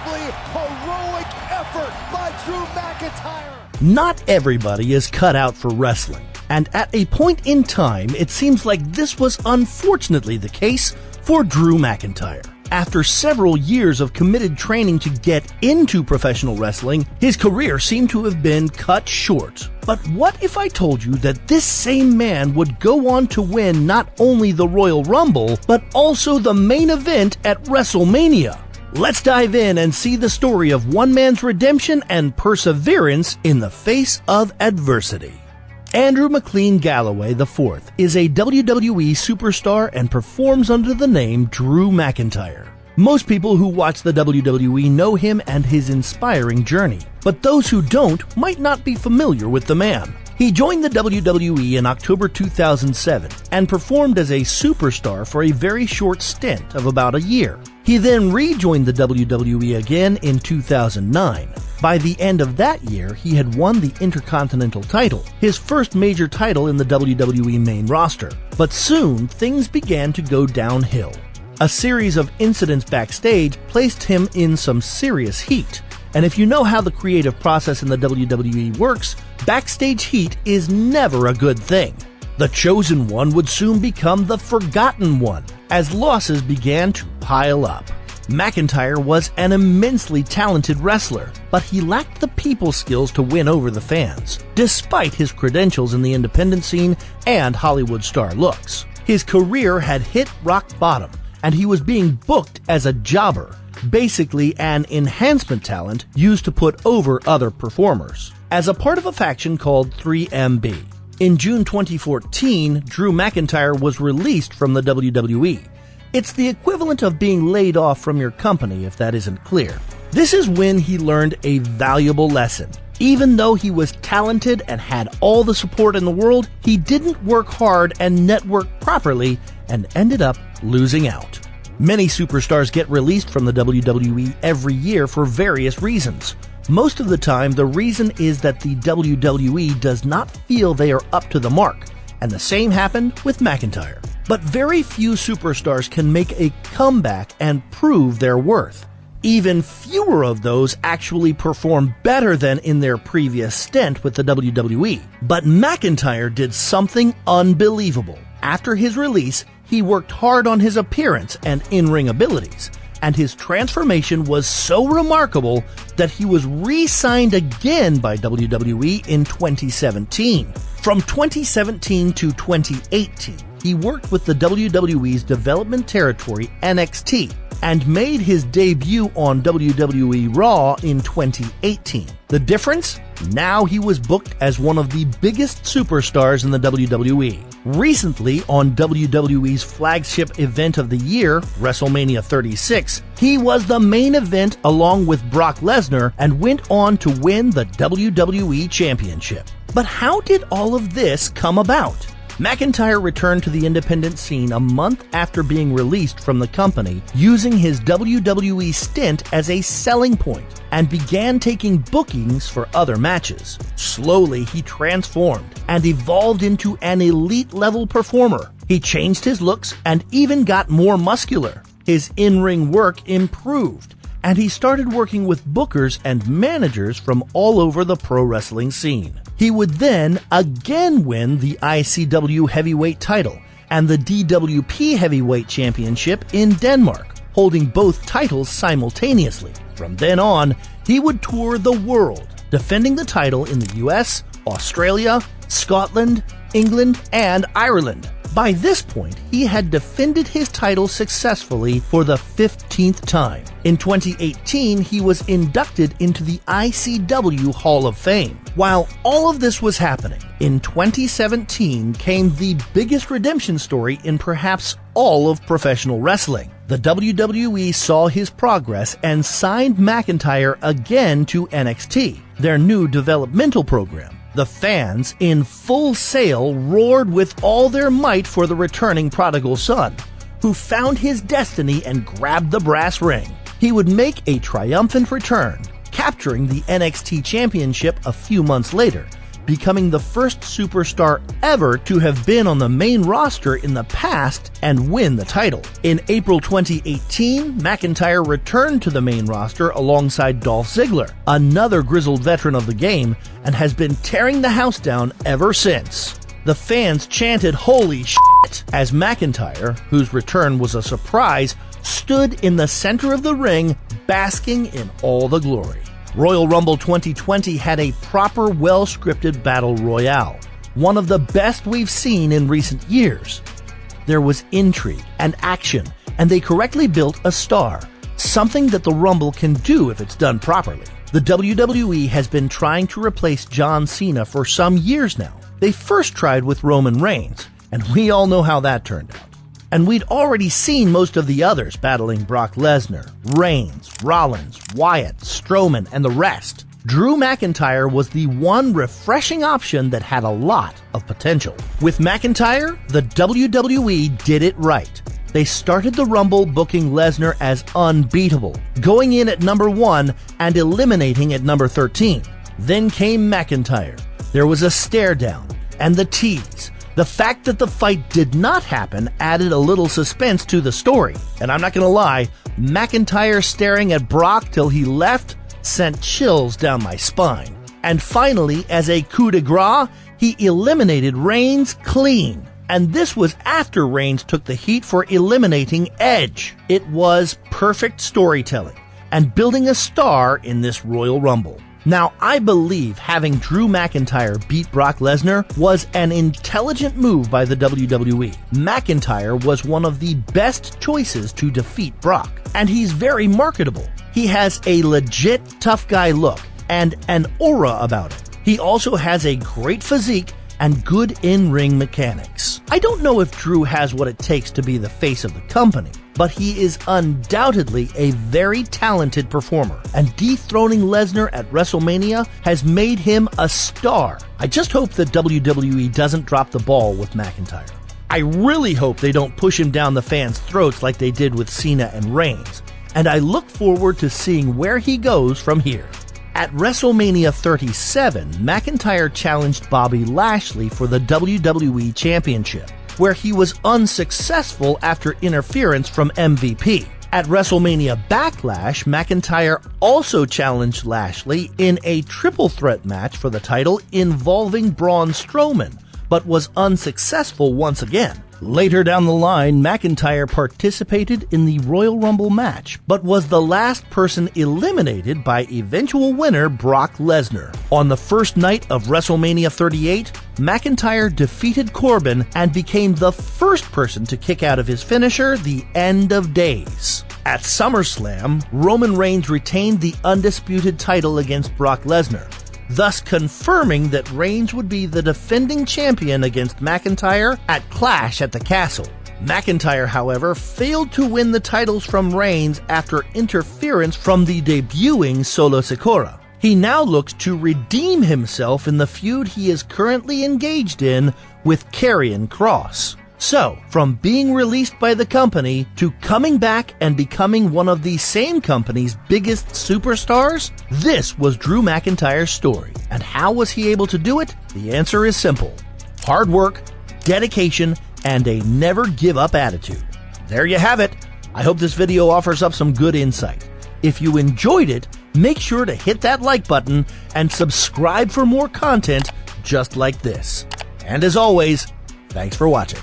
unbelievably heroic effort by Drew McIntyre. Not everybody is cut out for wrestling, and at a point in time, it seems like this was unfortunately the case for Drew McIntyre. After several years of committed training to get into professional wrestling, his career seemed to have been cut short. But what if I told you that this same man would go on to win not only the Royal Rumble, but also the main event at Wrestlemania? Let's dive in and see the story of one man's redemption and perseverance in the face of adversity. Andrew McLean Galloway IV is a WWE superstar and performs under the name Drew McIntyre. Most people who watch the WWE know him and his inspiring journey, but those who don't might not be familiar with the man. He joined the WWE in October 2007 and performed as a superstar for a very short stint of about a year. He then rejoined the WWE again in 2009. By the end of that year, he had won the Intercontinental title, his first major title in the WWE main roster. But soon, things began to go downhill. A series of incidents backstage placed him in some serious heat. And if you know how the creative process in the WWE works, backstage heat is never a good thing. The chosen one would soon become the forgotten one, as losses began to pile up. McIntyre was an immensely talented wrestler, but he lacked the people skills to win over the fans, despite his credentials in the independent scene and Hollywood star looks. His career had hit rock bottom, and he was being booked as a jobber, basically an enhancement talent used to put over other performers, as a part of a faction called 3MB. In June 2014, Drew McIntyre was released from the WWE. It's the equivalent of being laid off from your company, if that isn't clear. This is when he learned a valuable lesson. Even though he was talented and had all the support in the world, he didn't work hard and network properly and ended up losing out. Many superstars get released from the WWE every year for various reasons. Most of the time, the reason is that the WWE does not feel they are up to the mark, and the same happened with McIntyre. But very few superstars can make a comeback and prove their worth. Even fewer of those actually perform better than in their previous stint with the WWE. But McIntyre did something unbelievable. After his release, he worked hard on his appearance and in-ring abilities, and his transformation was so remarkable that he was re-signed again by WWE in 2017. From 2017 to 2018, he worked with the WWE's development territory NXT and made his debut on WWE Raw in 2018. The difference? Now he was booked as one of the biggest superstars in the WWE. Recently, on WWE's flagship event of the year, Wrestlemania 36, he was the main event along with Brock Lesnar and went on to win the WWE Championship. But how did all of this come about? McIntyre returned to the independent scene a month after being released from the company, using his WWE stint as a selling point, and began taking bookings for other matches. Slowly, he transformed and evolved into an elite-level performer. He changed his looks and even got more muscular. His in-ring work improved, and he started working with bookers and managers from all over the pro wrestling scene. He would then again win the ICW Heavyweight title and the DWP Heavyweight Championship in Denmark, holding both titles simultaneously. From then on, he would tour the world, defending the title in the US, Australia, Scotland, England, and Ireland. By this point, he had defended his title successfully for the 15th time. In 2018, he was inducted into the ICW Hall of Fame. While all of this was happening, in 2017 came the biggest redemption story in perhaps all of professional wrestling. The WWE saw his progress and signed McIntyre again to NXT, their new developmental program. The fans, in full sail, roared with all their might for the returning prodigal son, who found his destiny and grabbed the brass ring. He would make a triumphant return, capturing the NXT Championship a few months later, becoming the first superstar ever to have been on the main roster in the past and win the title. In April 2018, McIntyre returned to the main roster alongside Dolph Ziggler, another grizzled veteran of the game, and has been tearing the house down ever since. The fans chanted "Holy shit" as McIntyre, whose return was a surprise, stood in the center of the ring, basking in all the glory. Royal Rumble 2020 had a proper, well-scripted battle royale, one of the best we've seen in recent years. There was intrigue and action, and they correctly built a star, something that the Rumble can do if it's done properly. The WWE has been trying to replace John Cena for some years now. They first tried with Roman Reigns, and we all know how that turned out. And we'd already seen most of the others battling Brock Lesnar, Reigns, Rollins, Wyatt, Strowman, and the rest. Drew McIntyre was the one refreshing option that had a lot of potential. With McIntyre, the WWE did it right. They started the Rumble booking Lesnar as unbeatable, going in at number 1 and eliminating at number 13. Then came McIntyre. There was a stare down, and the tease. The fact that the fight did not happen added a little suspense to the story. And I'm not gonna lie, McIntyre staring at Brock till he left sent chills down my spine. And finally, as a coup de grace, he eliminated Reigns clean. And this was after Reigns took the heat for eliminating Edge. It was perfect storytelling and building a star in this Royal Rumble. Now, I believe having Drew McIntyre beat Brock Lesnar was an intelligent move by the WWE. McIntyre was one of the best choices to defeat Brock, and he's very marketable. He has a legit tough guy look and an aura about it. He also has a great physique and good in-ring mechanics. I don't know if Drew has what it takes to be the face of the company, but he is undoubtedly a very talented performer, and dethroning Lesnar at Wrestlemania has made him a star. I just hope that WWE doesn't drop the ball with McIntyre. I really hope they don't push him down the fans' throats like they did with Cena and Reigns, and I look forward to seeing where he goes from here. At WrestleMania 37, McIntyre challenged Bobby Lashley for the WWE Championship, where he was unsuccessful after interference from MVP. At WrestleMania Backlash, McIntyre also challenged Lashley in a triple threat match for the title involving Braun Strowman, but was unsuccessful once again. Later down the line, McIntyre participated in the Royal Rumble match, but was the last person eliminated by eventual winner Brock Lesnar. On the first night of WrestleMania 38, McIntyre defeated Corbin and became the first person to kick out of his finisher, the End of Days. At SummerSlam, Roman Reigns retained the undisputed title against Brock Lesnar, thus confirming that Reigns would be the defending champion against McIntyre at Clash at the Castle. McIntyre, however, failed to win the titles from Reigns after interference from the debuting Solo Sikoa. He now looks to redeem himself in the feud he is currently engaged in with Karrion Kross. So, from being released by the company to coming back and becoming one of the same company's biggest superstars, this was Drew McIntyre's story. And how was he able to do it? The answer is simple: hard work, dedication, and a never-give-up attitude. There you have it. I hope this video offers up some good insight. If you enjoyed it, make sure to hit that like button and subscribe for more content just like this. And as always, thanks for watching.